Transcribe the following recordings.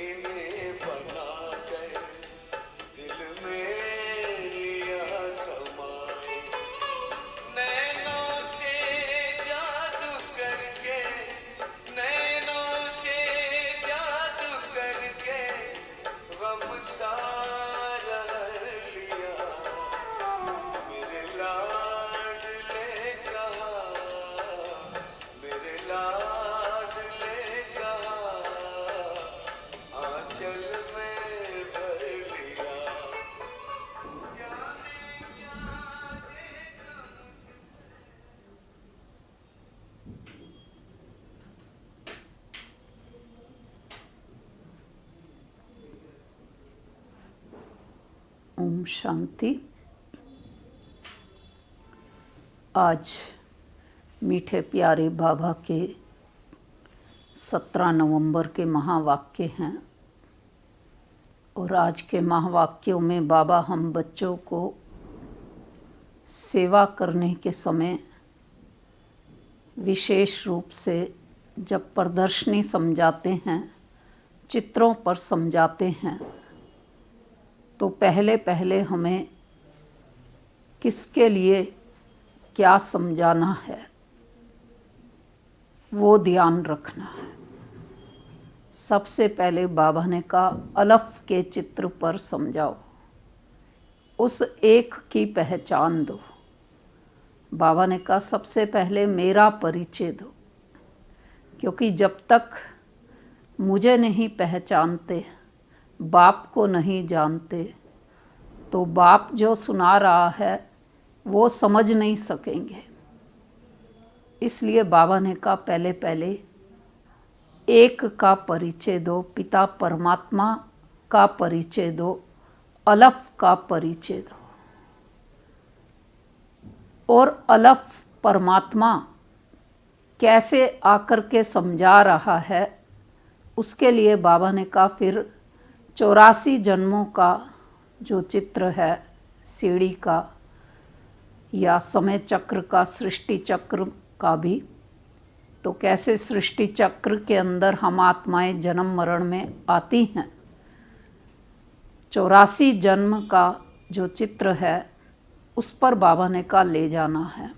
इन्हें बनाकर दिल में लिया समाए, नैनों से जादू करके, नैनों से जादू करके गम सारा लिया, मेरे लाडले कहा, मेरे लाडले कहा, आंचल में भर लिया। ओम शांति। आज मीठे प्यारे बाबा के 17 नवंबर के महावाक्य हैं और आज के महावाक्यों में बाबा हम बच्चों को सेवा करने के समय विशेष रूप से जब प्रदर्शनी समझाते हैं, चित्रों पर समझाते हैं, तो पहले पहले हमें किसके लिए क्या समझाना है वो ध्यान रखना है। सबसे पहले बाबा ने कहा अलफ के चित्र पर समझाओ, उस एक की पहचान दो। बाबा ने कहा सबसे पहले मेरा परिचय दो, क्योंकि जब तक मुझे नहीं पहचानते, बाप को नहीं जानते, तो बाप जो सुना रहा है वो समझ नहीं सकेंगे। इसलिए बाबा ने कहा पहले पहले एक का परिचय दो, पिता परमात्मा का परिचय दो, अलफ का परिचय दो। और अलफ परमात्मा कैसे आकर के समझा रहा है, उसके लिए बाबा ने कहा फिर 84 जन्मों का जो चित्र है सीढ़ी का या समय चक्र का, सृष्टि चक्र का भी, तो कैसे सृष्टि चक्र के अंदर हम आत्माएं जन्म मरण में आती हैं। 84 जन्म का जो चित्र है उस पर बाबा ने कहा ले जाना है।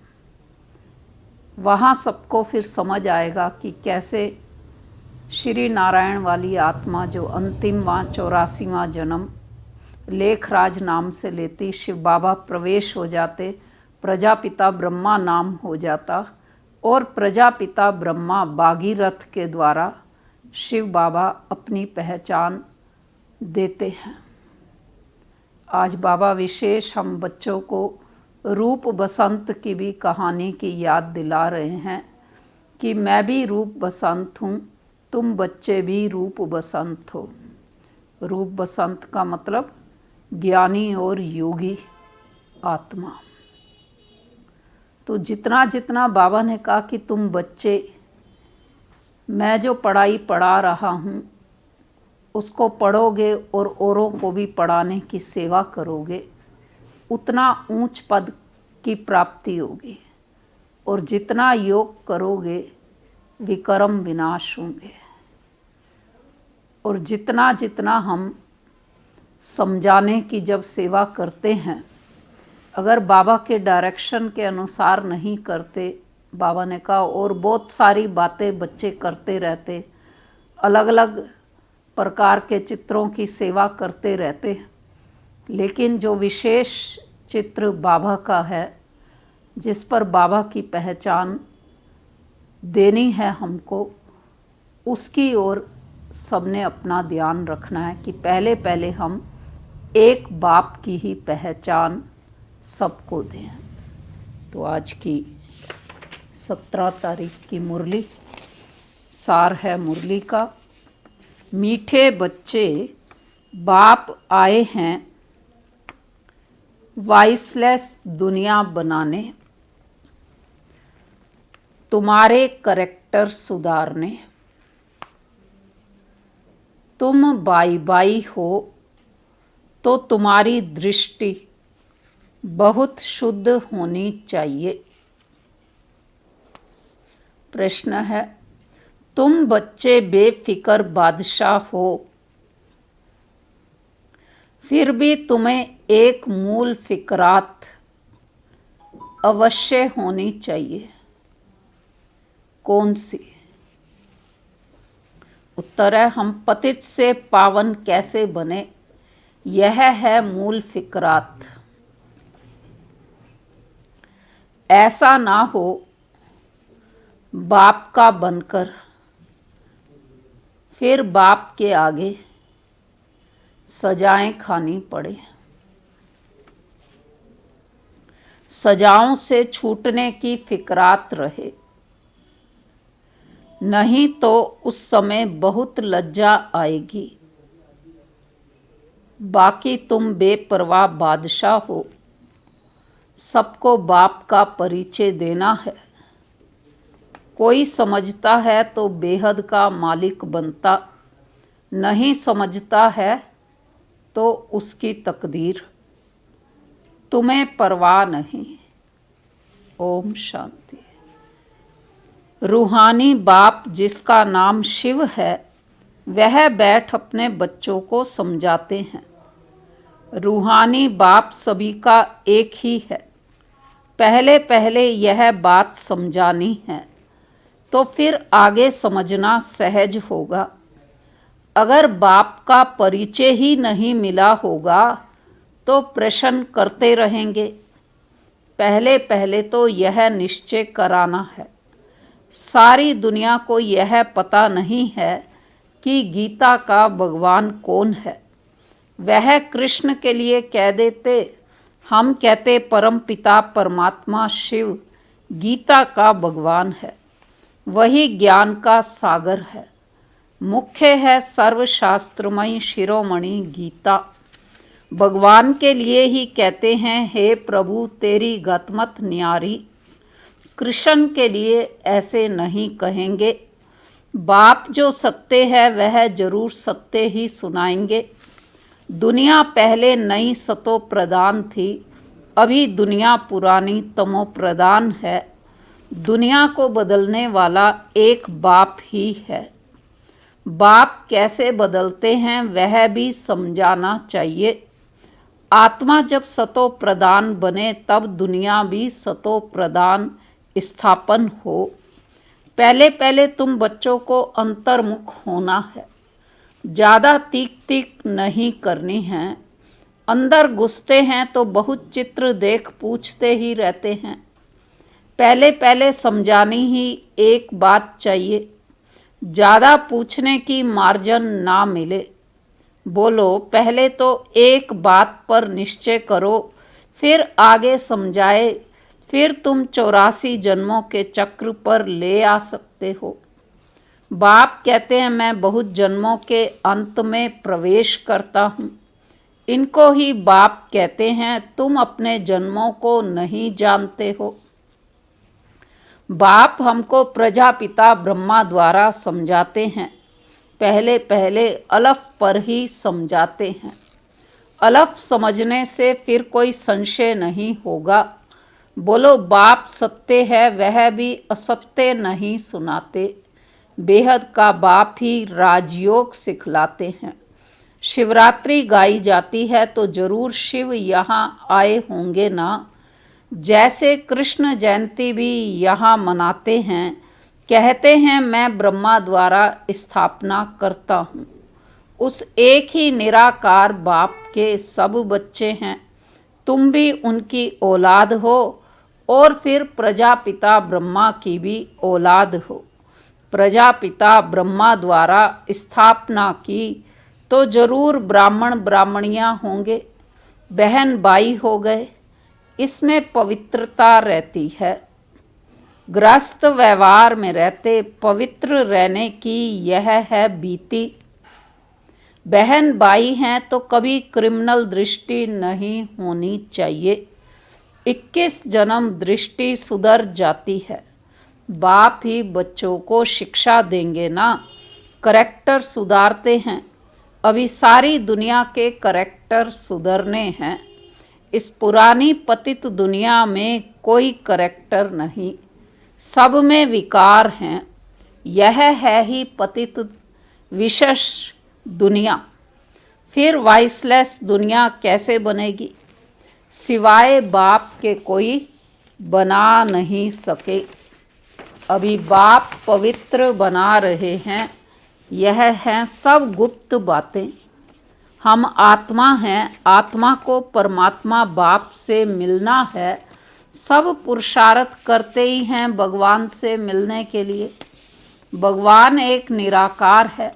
वहाँ सबको फिर समझ आएगा कि कैसे श्री नारायण वाली आत्मा जो अंतिमवां 84वां जन्म लेखराज नाम से लेती, शिव बाबा प्रवेश हो जाते, प्रजापिता ब्रह्मा नाम हो जाता और प्रजापिता ब्रह्मा भागीरथ के द्वारा शिव बाबा अपनी पहचान देते हैं। आज बाबा विशेष हम बच्चों को रूप बसंत की भी कहानी की याद दिला रहे हैं कि मैं भी रूप बसंत हूँ, तुम बच्चे भी रूप बसंत हो। रूप बसंत का मतलब ज्ञानी और योगी आत्मा। तो जितना जितना बाबा ने कहा कि तुम बच्चे, मैं जो पढ़ाई पढ़ा रहा हूँ उसको पढ़ोगे और औरों को भी पढ़ाने की सेवा करोगे, उतना ऊंच पद की प्राप्ति होगी। और जितना योग करोगे विकर्म विनाश होंगे। और जितना जितना हम समझाने की जब सेवा करते हैं, अगर बाबा के डायरेक्शन के अनुसार नहीं करते, बाबा ने कहा और बहुत सारी बातें बच्चे करते रहते, अलग अलग प्रकार के चित्रों की सेवा करते रहते, लेकिन जो विशेष चित्र बाबा का है जिस पर बाबा की पहचान देनी है हमको, उसकी ओर सबने अपना ध्यान रखना है कि पहले पहले हम एक बाप की ही पहचान सबको दें। तो आज की 17 तारीख की मुरली, सार है मुरली का, मीठे बच्चे बाप आए हैं वॉइसलेस दुनिया बनाने, तुम्हारे करैक्टर सुधारने। तुम बाई बाई हो तो तुम्हारी दृष्टि बहुत शुद्ध होनी चाहिए। प्रश्न है, तुम बच्चे बेफिक्र बादशाह हो, फिर भी तुम्हें एक मूल फिक्रात अवश्य होनी चाहिए। कौन सी? उत्तर है, हम पतित से पावन कैसे बने, यह है मूल फिक्रात। ऐसा ना हो बाप का बनकर फिर बाप के आगे सजाएं खानी पड़े। सजाओं से छूटने की फिक्रात रहे, नहीं तो उस समय बहुत लज्जा आएगी। बाकी तुम बेपरवाह बादशाह हो, सबको बाप का परिचय देना है। कोई समझता है तो बेहद का मालिक बनता, नहीं समझता है तो उसकी तकदीर। तुम्हें परवाह नहीं। ओम शांति। रूहानी बाप जिसका नाम शिव है, वह बैठ अपने बच्चों को समझाते हैं। रूहानी बाप सभी का एक ही है। पहले पहले यह बात समझानी है, तो फिर आगे समझना सहज होगा। अगर बाप का परिचय ही नहीं मिला होगा तो प्रश्न करते रहेंगे। पहले पहले तो यह निश्चय कराना है। सारी दुनिया को यह पता नहीं है कि गीता का भगवान कौन है। वह कृष्ण के लिए कह देते, हम कहते परम पिता परमात्मा शिव गीता का भगवान है। वही ज्ञान का सागर है। मुख्य है सर्वशास्त्रमयी शिरोमणि गीता। भगवान के लिए ही कहते हैं, हे प्रभु तेरी गतमत न्यारी। कृष्ण के लिए ऐसे नहीं कहेंगे। बाप जो सत्य है वह जरूर सत्य ही सुनाएंगे। दुनिया पहले नई सतो प्रदान थी, अभी दुनिया पुरानी तमो प्रदान है। दुनिया को बदलने वाला एक बाप ही है। बाप कैसे बदलते हैं वह भी समझाना चाहिए। आत्मा जब सतो प्रदान बने तब दुनिया भी सतो प्रदान स्थापन हो। पहले पहले तुम बच्चों को अंतर्मुख होना है। ज़्यादा तीक तीक नहीं करनी है। अंदर घुसते हैं तो बहुत चित्र देख पूछते ही रहते हैं। पहले पहले समझानी ही एक बात चाहिए। ज़्यादा पूछने की मार्जन ना मिले। बोलो, पहले तो एक बात पर निश्चय करो, फिर आगे समझाए, फिर तुम 84 जन्मों के चक्र पर ले आ सकते हो। बाप कहते हैं, मैं बहुत जन्मों के अंत में प्रवेश करता हूँ। इनको ही बाप कहते हैं, तुम अपने जन्मों को नहीं जानते हो। बाप हमको प्रजापिता ब्रह्मा द्वारा समझाते हैं। पहले पहले अलफ पर ही समझाते हैं। अलफ समझने से फिर कोई संशय नहीं होगा। बोलो, बाप सत्य है, वह भी असत्य नहीं सुनाते। बेहद का बाप ही राजयोग सिखलाते हैं। शिवरात्रि गाई जाती है तो जरूर शिव यहाँ आए होंगे ना। जैसे कृष्ण जयंती भी यहाँ मनाते हैं। कहते हैं, मैं ब्रह्मा द्वारा स्थापना करता हूँ। उस एक ही निराकार बाप के सब बच्चे हैं। तुम भी उनकी औलाद हो और फिर प्रजापिता ब्रह्मा की भी औलाद हो। प्रजापिता ब्रह्मा द्वारा स्थापना की तो जरूर ब्राह्मण ब्राह्मणियाँ होंगे, बहन भाई हो गए। इसमें पवित्रता रहती है। गृहस्थ व्यवहार में रहते पवित्र रहने की यह है बीती। बहन भाई हैं तो कभी क्रिमिनल दृष्टि नहीं होनी चाहिए। 21 जन्म दृष्टि सुधर जाती है। बाप ही बच्चों को शिक्षा देंगे ना। करेक्टर सुधारते हैं। अभी सारी दुनिया के करेक्टर सुधरने हैं। इस पुरानी पतित दुनिया में कोई करेक्टर नहीं, सब में विकार हैं। यह है ही पतित विशेष दुनिया। फिर वाइसलेस दुनिया कैसे बनेगी? सिवाय बाप के कोई बना नहीं सके। अभी बाप पवित्र बना रहे हैं। यह हैं सब गुप्त बातें। हम आत्मा हैं, आत्मा को परमात्मा बाप से मिलना है। सब पुरुषार्थ करते ही हैं भगवान से मिलने के लिए। भगवान एक निराकार है।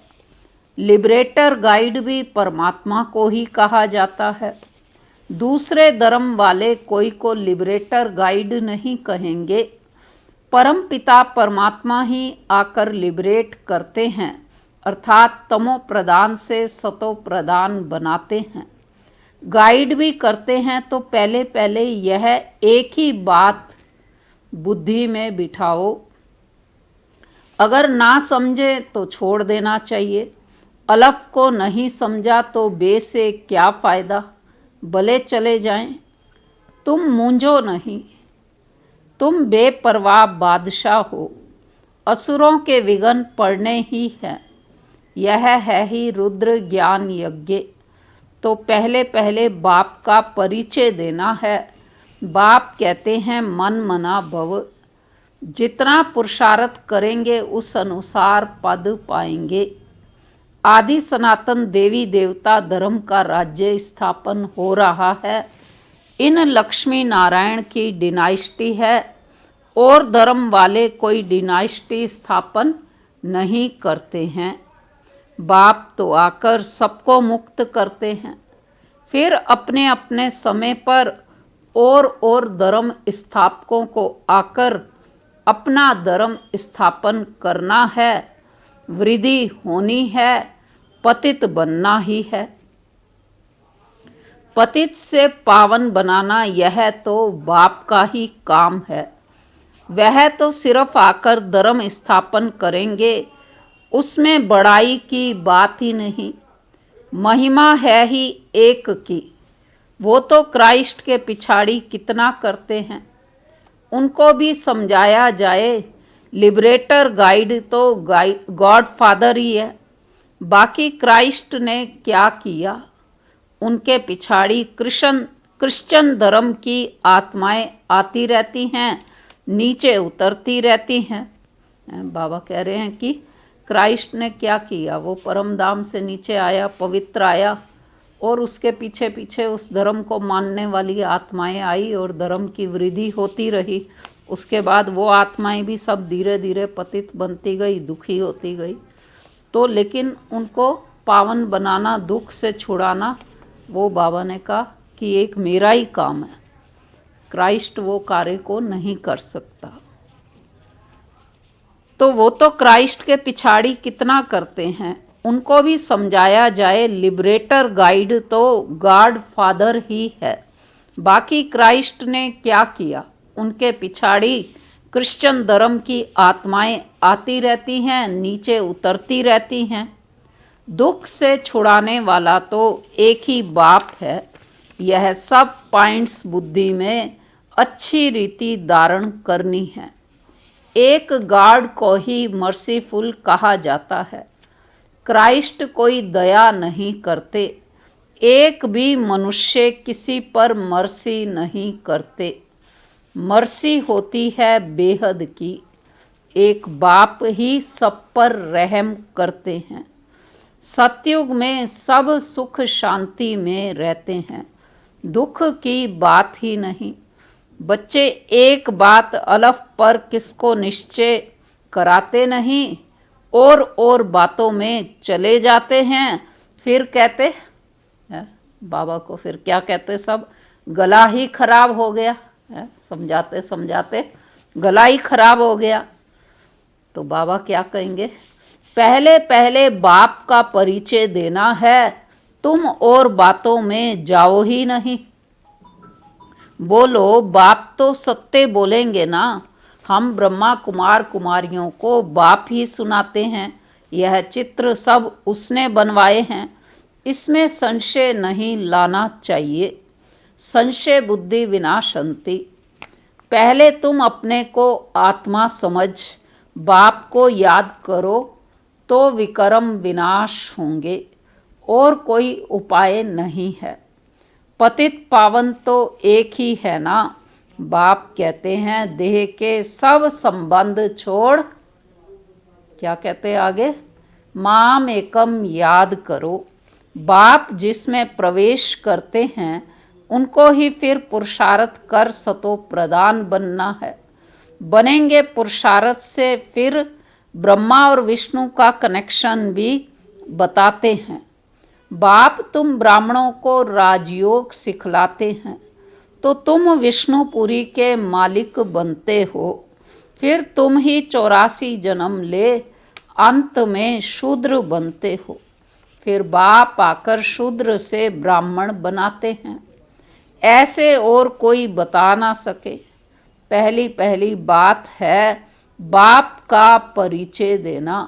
लिबरेटर गाइड भी परमात्मा को ही कहा जाता है। दूसरे धर्म वाले कोई को लिबरेटर गाइड नहीं कहेंगे। परम पिता परमात्मा ही आकर लिबरेट करते हैं, अर्थात तमो प्रधान से सतो प्रधान बनाते हैं। गाइड भी करते हैं। तो पहले पहले यह एक ही बात बुद्धि में बिठाओ। अगर ना समझे तो छोड़ देना चाहिए। अलफ को नहीं समझा तो बे से क्या फ़ायदा, भले चले जाएं। तुम मूंझो नहीं, तुम बेपरवाह बादशाह हो। असुरों के विघ्न पड़ने ही हैं। यह है ही रुद्र ज्ञान यज्ञ। तो पहले पहले बाप का परिचय देना है। बाप कहते हैं मन मना भव। जितना पुरुषार्थ करेंगे उस अनुसार पद पाएंगे। आदि सनातन देवी देवता धर्म का राज्य स्थापन हो रहा है। इन लक्ष्मी नारायण की डिनाइस्टी है और धर्म वाले कोई डिनाइस्टी स्थापन नहीं करते हैं। बाप तो आकर सबको मुक्त करते हैं। फिर अपने अपने समय पर और धर्म स्थापकों को आकर अपना धर्म स्थापन करना है। वृद्धि होनी है, पतित बनना ही है। पतित से पावन बनाना यह तो बाप का ही काम है। वह तो सिर्फ आकर धर्म स्थापन करेंगे, उसमें बड़ाई की बात ही नहीं। महिमा है ही एक की। वो तो क्राइस्ट के पिछाड़ी कितना करते हैं, उनको भी समझाया जाए। लिबरेटर गाइड तो गॉड फादर ही है। बाकी क्राइस्ट ने क्या किया? उनके पिछाड़ी क्रिश्चियन धर्म की आत्माएं आती रहती हैं, नीचे उतरती रहती हैं। बाबा कह रहे हैं कि क्राइस्ट ने क्या किया? वो परम धाम से नीचे आया, पवित्र आया, और उसके पीछे पीछे उस धर्म को मानने वाली आत्माएं आई और धर्म की वृद्धि होती रही। उसके बाद वो आत्माएं भी सब धीरे धीरे पतित बनती गई, दुखी होती गई। तो लेकिन उनको पावन बनाना, दुख से छुड़ाना, वो बाबा ने कहा कि एक मेरा ही काम है। क्राइस्ट वो कार्य को नहीं कर सकता। तो वो तो क्राइस्ट के पिछाड़ी कितना करते हैं, उनको भी समझाया जाए। लिबरेटर गाइड तो गॉड फादर ही है। बाकी क्राइस्ट ने क्या किया? उनके पिछाड़ी क्रिश्चियन धर्म की आत्माएं आती रहती हैं, नीचे उतरती रहती हैं। दुख से छुड़ाने वाला तो एक ही बाप है। यह सब पॉइंट्स बुद्धि में अच्छी रीति धारण करनी है। एक गॉड को ही मर्सीफुल कहा जाता है। क्राइस्ट कोई दया नहीं करते। एक भी मनुष्य किसी पर मर्सी नहीं करते। मर्सी होती है बेहद की। एक बाप ही सब पर रहम करते हैं। सतयुग में सब सुख शांति में रहते हैं, दुख की बात ही नहीं। बच्चे एक बात अलफ पर किसको निश्चय कराते नहीं और बातों में चले जाते हैं। फिर कहते हैं, बाबा को फिर क्या कहते, सब गला ही खराब हो गया है। समझाते समझाते गला ही खराब हो गया। तो बाबा क्या कहेंगे? पहले पहले बाप का परिचय देना है। तुम और बातों में जाओ ही नहीं। बोलो, बाप तो सत्य बोलेंगे ना। हम ब्रह्मा कुमार कुमारियों को बाप ही सुनाते हैं। यह चित्र सब उसने बनवाए हैं, इसमें संशय नहीं लाना चाहिए। संशय बुद्धि विनाशंति। पहले तुम अपने को आत्मा समझ, बाप को याद करो तो विकर्म विनाश होंगे और कोई उपाय नहीं है। पतित पावन तो एक ही है ना। बाप कहते हैं देह के सब संबंध छोड़, क्या कहते आगे, माम एकम याद करो। बाप जिसमें प्रवेश करते हैं उनको ही फिर पुरुषार्थ कर सतो प्रधान बनना है। बनेंगे पुरुषार्थ से फिर ब्रह्मा और विष्णु का कनेक्शन भी बताते हैं। बाप तुम ब्राह्मणों को राजयोग सिखलाते हैं तो तुम विष्णुपुरी के मालिक बनते हो। फिर तुम ही 84 जन्म ले अंत में शूद्र बनते हो। फिर बाप आकर शूद्र से ब्राह्मण बनाते हैं। ऐसे और कोई बता ना सके। पहली पहली बात है बाप का परिचय देना।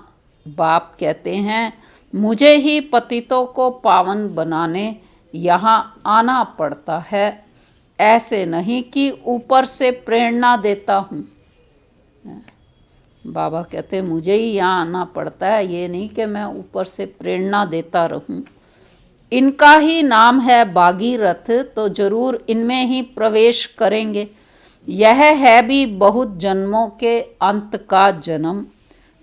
बाप कहते हैं मुझे ही पतितों को पावन बनाने यहाँ आना पड़ता है। ऐसे नहीं कि ऊपर से प्रेरणा देता हूँ। बाबा कहते मुझे ही यहाँ आना पड़ता है, ये नहीं कि मैं ऊपर से प्रेरणा देता रहूं। इनका ही नाम है भागीरथ, तो जरूर इनमें ही प्रवेश करेंगे। यह है भी बहुत जन्मों के अंत का जन्म।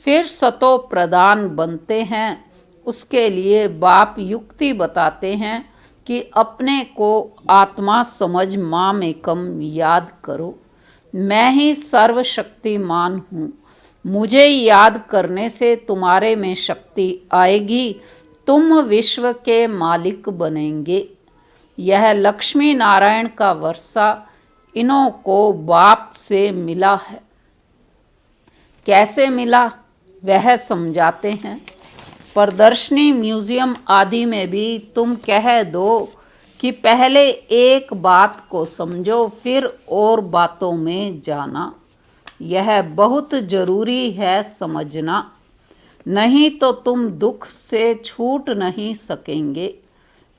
फिर सतो प्रधान बनते हैं। उसके लिए बाप युक्ति बताते हैं कि अपने को आत्मा समझ माम एकम याद करो। मैं ही सर्वशक्तिमान हूँ। मुझे याद करने से तुम्हारे में शक्ति आएगी, तुम विश्व के मालिक बनेंगे। यह लक्ष्मी नारायण का वर्षा इन्हों को बाप से मिला है। कैसे मिला वह समझाते हैं। प्रदर्शनी, म्यूजियम आदि में भी तुम कह दो कि पहले एक बात को समझो फिर और बातों में जाना। यह बहुत जरूरी है समझना, नहीं तो तुम दुख से छूट नहीं सकेंगे।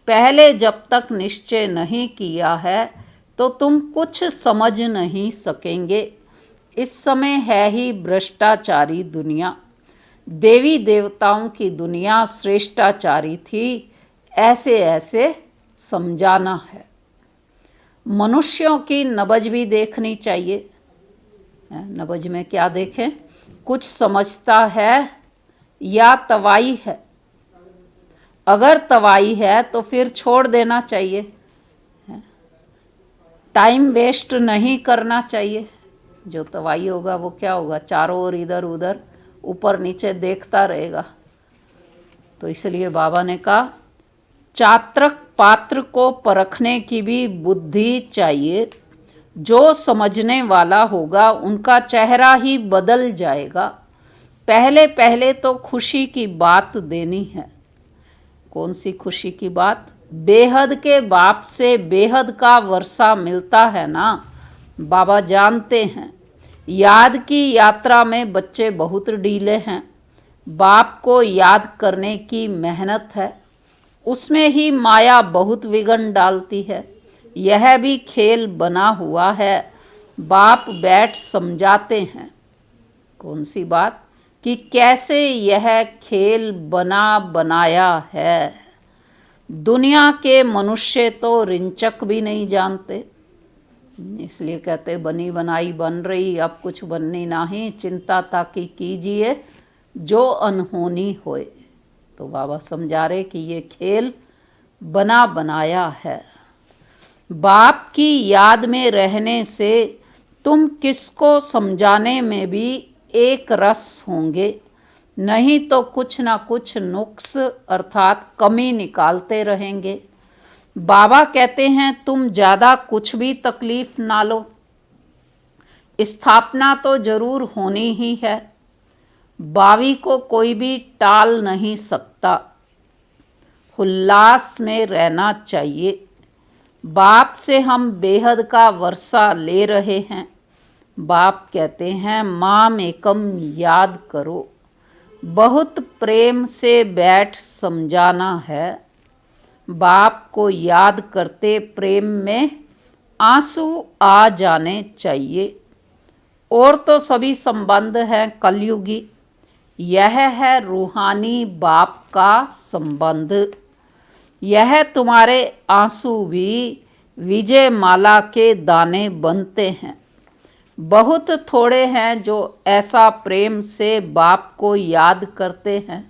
पहले जब तक निश्चय नहीं किया है तो तुम कुछ समझ नहीं सकेंगे। इस समय है ही भ्रष्टाचारी दुनिया। देवी देवताओं की दुनिया श्रेष्ठाचारी थी। ऐसे ऐसे समझाना है। मनुष्यों की नबज भी देखनी चाहिए। नबज में क्या देखें? कुछ समझता है या तवाई है। अगर तवाई है तो फिर छोड़ देना चाहिए। टाइम वेस्ट नहीं करना चाहिए। जो तवाई होगा वो क्या होगा? चारों ओर इधर उधर ऊपर नीचे देखता रहेगा। तो इसलिए बाबा ने कहा चात्रक पात्र को परखने की भी बुद्धि चाहिए। जो समझने वाला होगा उनका चेहरा ही बदल जाएगा। पहले पहले तो खुशी की बात देनी है। कौन सी खुशी की बात? बेहद के बाप से बेहद का वर्षा मिलता है ना। बाबा जानते हैं याद की यात्रा में बच्चे बहुत ढीले हैं। बाप को याद करने की मेहनत है, उसमें ही माया बहुत विघ्न डालती है। यह भी खेल बना हुआ है। बाप बैठ समझाते हैं। कौन सी बात? कि कैसे यह खेल बना बनाया है। दुनिया के मनुष्य तो रिंचक भी नहीं जानते, इसलिए कहते बनी बनाई बन रही, अब कुछ बननी नहीं। चिंता ताकि कीजिए जो अनहोनी होए। तो बाबा समझा रहे कि ये खेल बना बनाया है। बाप की याद में रहने से तुम किसको समझाने में भी एक रस होंगे, नहीं तो कुछ ना कुछ नुक्स अर्थात कमी निकालते रहेंगे। बाबा कहते हैं तुम ज़्यादा कुछ भी तकलीफ ना लो, स्थापना तो जरूर होनी ही है। बावी को कोई भी टाल नहीं सकता। उल्लास में रहना चाहिए। बाप से हम बेहद का वर्षा ले रहे हैं। बाप कहते हैं माम एकम याद करो। बहुत प्रेम से बैठ समझाना है। बाप को याद करते प्रेम में आंसू आ जाने चाहिए और तो सभी संबंध हैं कलयुगी। यह है रूहानी बाप का संबंध। यह तुम्हारे आंसू भी विजय माला के दाने बनते हैं। बहुत थोड़े हैं जो ऐसा प्रेम से बाप को याद करते हैं।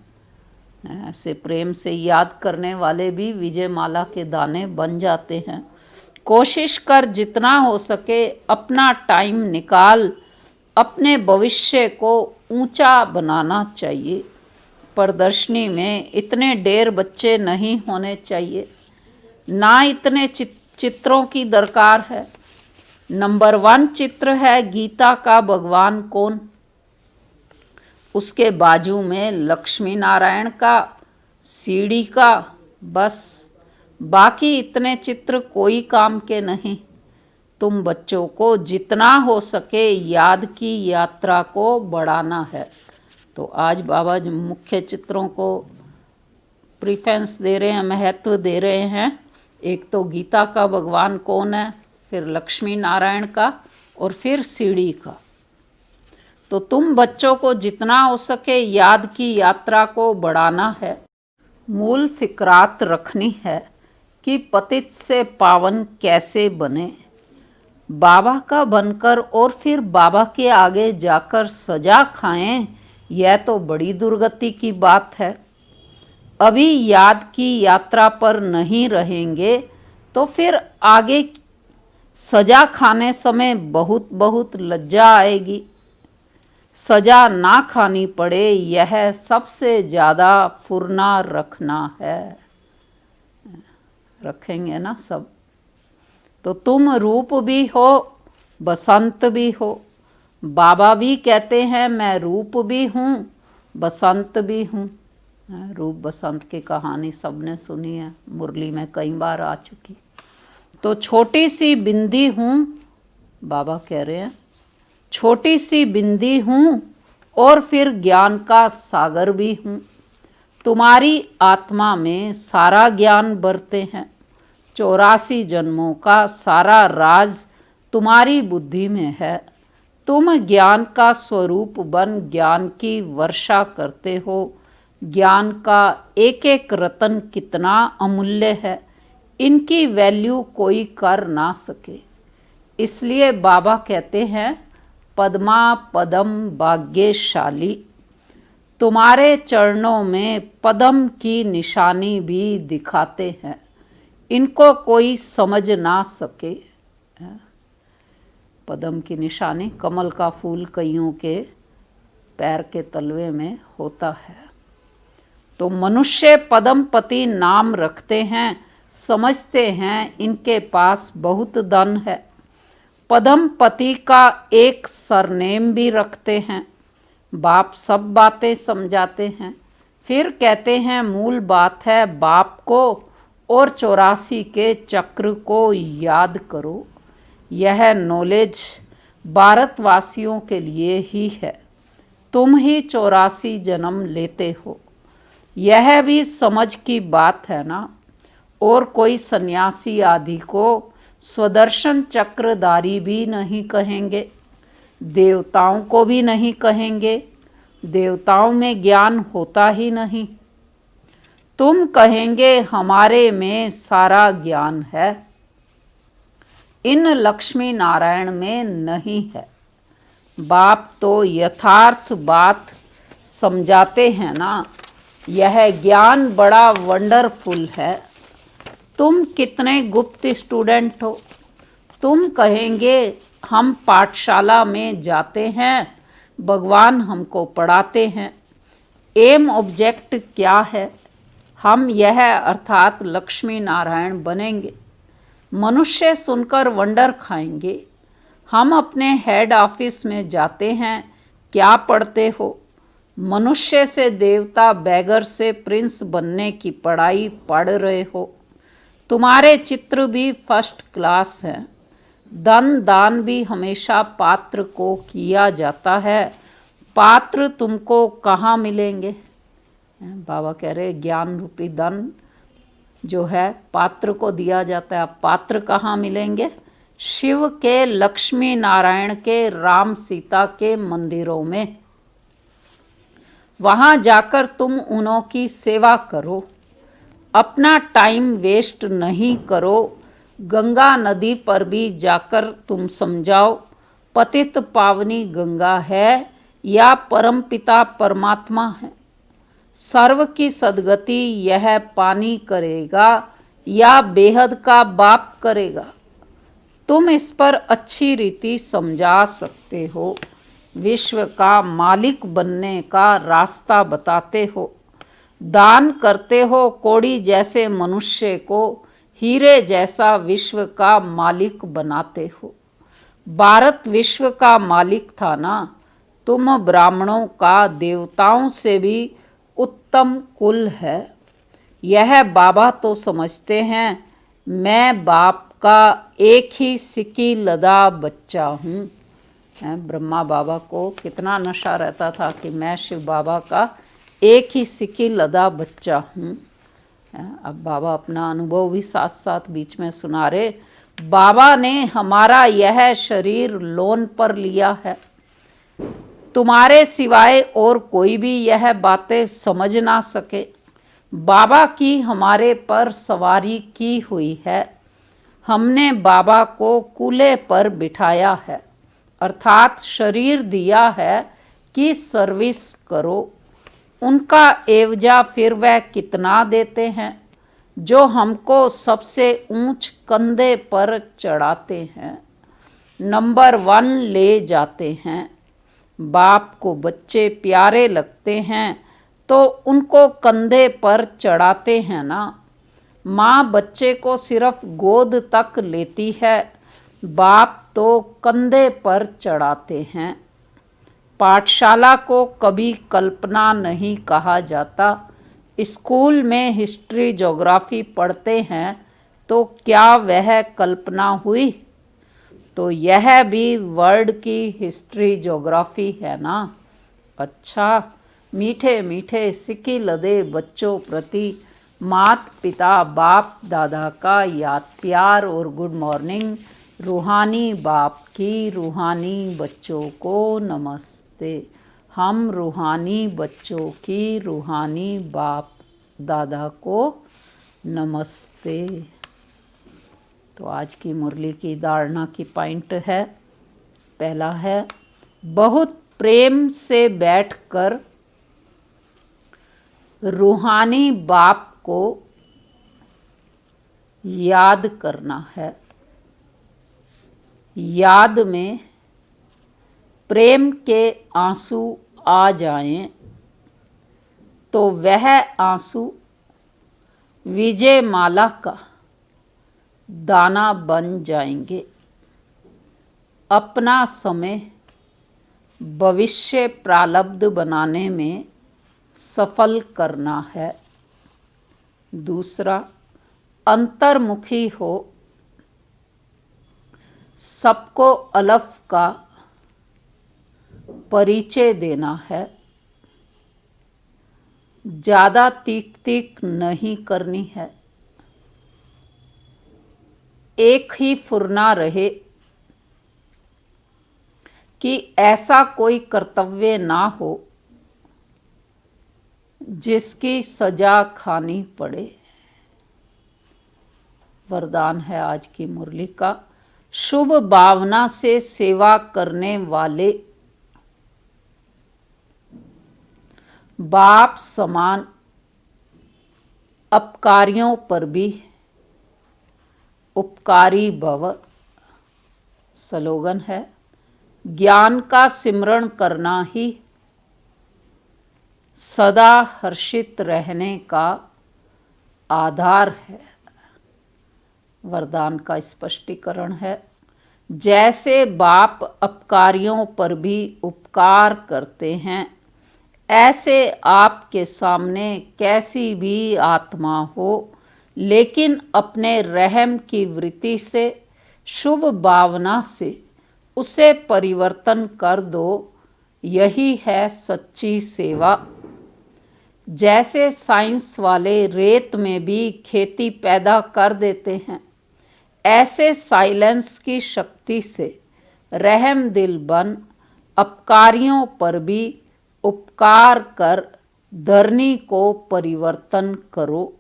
ऐसे प्रेम से याद करने वाले भी विजय माला के दाने बन जाते हैं। कोशिश कर जितना हो सके अपना टाइम निकाल अपने भविष्य को ऊंचा बनाना चाहिए। प्रदर्शनी में इतने ढेर बच्चे नहीं होने चाहिए, ना इतने चित्रों की दरकार है। नंबर 1 चित्र है गीता का भगवान कौन, उसके बाजू में लक्ष्मी नारायण का, सीढ़ी का, बस। बाकी इतने चित्र कोई काम के नहीं। तुम बच्चों को जितना हो सके याद की यात्रा को बढ़ाना है। तो आज बाबा जी मुख्य चित्रों को प्रीफरेंस दे रहे हैं, महत्व दे रहे हैं। एक तो गीता का भगवान कौन है, फिर लक्ष्मी नारायण का, और फिर सीढ़ी का। तो तुम बच्चों को जितना हो सके याद की यात्रा को बढ़ाना है। मूल फिक्रात रखनी है कि पतित से पावन कैसे बने। बाबा का बनकर और फिर बाबा के आगे जाकर सजा खाएं, यह तो बड़ी दुर्गति की बात है। अभी याद की यात्रा पर नहीं रहेंगे तो फिर आगे सजा खाने समय बहुत बहुत लज्जा आएगी। सजा ना खानी पड़े, यह सबसे ज़्यादा फुरना रखना है। रखेंगे ना सब। तो तुम रूप भी हो, बसंत भी हो। बाबा भी कहते हैं मैं रूप भी हूँ, बसंत भी हूँ। रूप बसंत की कहानी सबने सुनी है, मुरली में कई बार आ चुकी। तो छोटी सी बिंदी हूँ, बाबा कह रहे हैं छोटी सी बिंदी हूँ और फिर ज्ञान का सागर भी हूँ। तुम्हारी आत्मा में सारा ज्ञान बरते हैं। 84 जन्मों का सारा राज तुम्हारी बुद्धि में है। तुम ज्ञान का स्वरूप बन ज्ञान की वर्षा करते हो। ज्ञान का एक एक रतन कितना अमूल्य है, इनकी वैल्यू कोई कर ना सके। इसलिए बाबा कहते हैं पद्मा पदम भाग्यशाली। तुम्हारे चरणों में पद्म की निशानी भी दिखाते हैं, इनको कोई समझ ना सके। पद्म की निशानी कमल का फूल कईयों के पैर के तलवे में होता है। तो मनुष्य पद्मपति नाम रखते हैं, समझते हैं इनके पास बहुत धन है। पद्मपति का एक सरनेम भी रखते हैं। बाप सब बातें समझाते हैं, फिर कहते हैं मूल बात है बाप को और 84 के चक्र को याद करो। यह नॉलेज भारतवासियों के लिए ही है। तुम ही 84 जन्म लेते हो, यह भी समझ की बात है ना। और कोई सन्यासी आदि को स्वदर्शन चक्रधारी भी नहीं कहेंगे, देवताओं को भी नहीं कहेंगे। देवताओं में ज्ञान होता ही नहीं। तुम कहेंगे हमारे में सारा ज्ञान है, इन लक्ष्मी नारायण में नहीं है। बाप तो यथार्थ बात समझाते हैं ना। यह ज्ञान बड़ा वंडरफुल है। तुम कितने गुप्त स्टूडेंट हो। तुम कहेंगे हम पाठशाला में जाते हैं, भगवान हमको पढ़ाते हैं। एम ऑब्जेक्ट क्या है, हम यह अर्थात लक्ष्मी नारायण बनेंगे। मनुष्य सुनकर वंडर खाएंगे। हम अपने हेड ऑफिस में जाते हैं, क्या पढ़ते हो। मनुष्य से देवता, बैगर से प्रिंस बनने की पढ़ाई पढ़ रहे हो। तुम्हारे चित्र भी फर्स्ट क्लास हैं। धन दान भी हमेशा पात्र को किया जाता है। पात्र तुमको कहाँ मिलेंगे। बाबा कह रहे ज्ञान रूपी धन जो है पात्र को दिया जाता है। पात्र कहाँ मिलेंगे, शिव के, लक्ष्मी नारायण के, राम सीता के मंदिरों में। वहां जाकर तुम उन्हों की सेवा करो, अपना टाइम वेस्ट नहीं करो। गंगा नदी पर भी जाकर तुम समझाओ, पतित पावनी गंगा है या परमपिता परमात्मा है। सर्व की सदगति यह पानी करेगा या बेहद का बाप करेगा। तुम इस पर अच्छी रीति समझा सकते हो। विश्व का मालिक बनने का रास्ता बताते हो। दान करते हो कौड़ी जैसे मनुष्य को, हीरे जैसा विश्व का मालिक बनाते हो। भारत विश्व का मालिक था ना। तुम ब्राह्मणों का देवताओं से भी उत्तम कुल है। यह बाबा तो समझते हैं मैं बाप का एक ही सिक्की लदा बच्चा हूँ। ब्रह्मा बाबा को कितना नशा रहता था कि मैं शिव बाबा का एक ही सिक्की लदा बच्चा हूँ। अब बाबा अपना अनुभव भी साथ साथ बीच में सुना रहे। बाबा ने हमारा यह शरीर लोन पर लिया है। तुम्हारे सिवाय और कोई भी यह बातें समझ ना सके। बाबा की हमारे पर सवारी की हुई है। हमने बाबा को कूले पर बिठाया है, अर्थात शरीर दिया है कि सर्विस करो। उनका एवजा फिर वह कितना देते हैं जो हमको सबसे ऊंच कंधे पर चढ़ाते हैं, नंबर 1 ले जाते हैं। बाप को बच्चे प्यारे लगते हैं तो उनको कंधे पर चढ़ाते हैं ना। माँ बच्चे को सिर्फ गोद तक लेती है, बाप तो कंधे पर चढ़ाते हैं। पाठशाला को कभी कल्पना नहीं कहा जाता। स्कूल में हिस्ट्री ज्योग्राफी पढ़ते हैं तो क्या वह कल्पना हुई? तो यह भी वर्ल्ड की हिस्ट्री ज्योग्राफी है ना। अच्छा, मीठे मीठे सिक्की लदे बच्चों प्रति मात पिता बाप दादा का याद प्यार और गुड मॉर्निंग। रूहानी बाप की रूहानी बच्चों को नमस्ते। हम रूहानी बच्चों की रूहानी बाप दादा को नमस्ते। तो आज की मुरली की धारणा की पॉइंट है, पहला है बहुत प्रेम से बैठकर रूहानी बाप को याद करना है। याद में प्रेम के आंसू आ जाएं तो वह आंसू विजय माला का दाना बन जाएंगे। अपना समय भविष्य प्रारब्ध बनाने में सफल करना है। दूसरा, अंतर्मुखी हो, सबको अलफ का परिचय देना है। ज़्यादा तीख तीख नहीं करनी है। एक ही फुरना रहे कि ऐसा कोई कर्तव्य ना हो जिसकी सजा खानी पड़े। वरदान है आज की मुरली का। शुभ भावना से सेवा करने वाले बाप समान अपकारियों पर भी उपकारी भव। स्लोगन है, ज्ञान का सिमरण करना ही सदा हर्षित रहने का आधार है। वरदान का स्पष्टीकरण है, जैसे बाप अपकारियों पर भी उपकार करते हैं, ऐसे आपके सामने कैसी भी आत्मा हो, लेकिन अपने रहम की वृत्ति से, शुभ भावना से उसे परिवर्तन कर दो। यही है सच्ची सेवा। जैसे साइंस वाले रेत में भी खेती पैदा कर देते हैं, ऐसे साइलेंस की शक्ति से रहम दिल बन अपकारियों पर भी उपकार कर धरनी को परिवर्तन करो।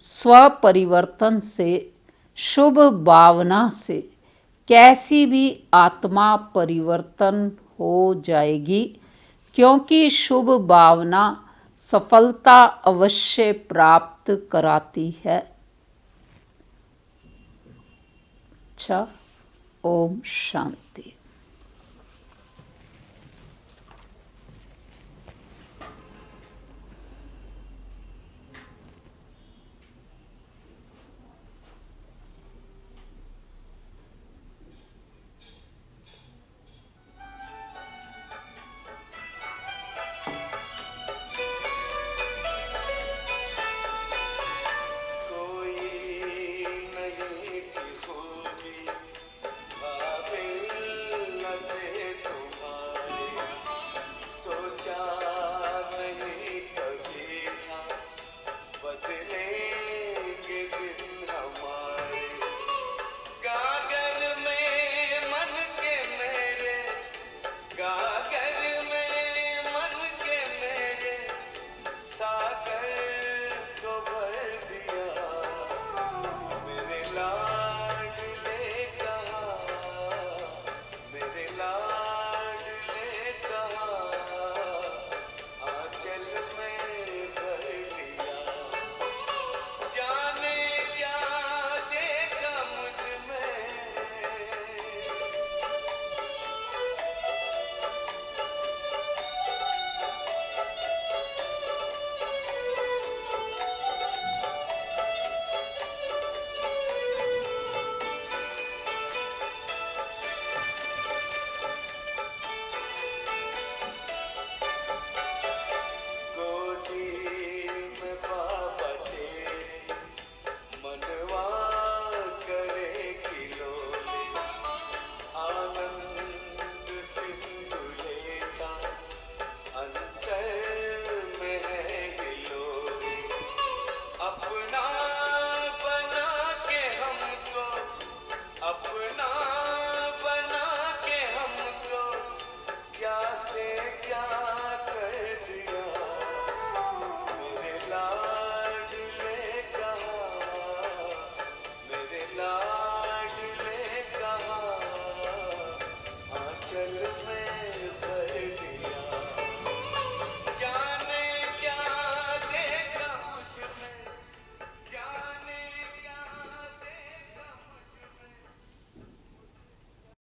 स्व परिवर्तन से, शुभ भावना से कैसी भी आत्मा परिवर्तन हो जाएगी, क्योंकि शुभ भावना सफलता अवश्य प्राप्त कराती है। अच्छा, ओम शांति।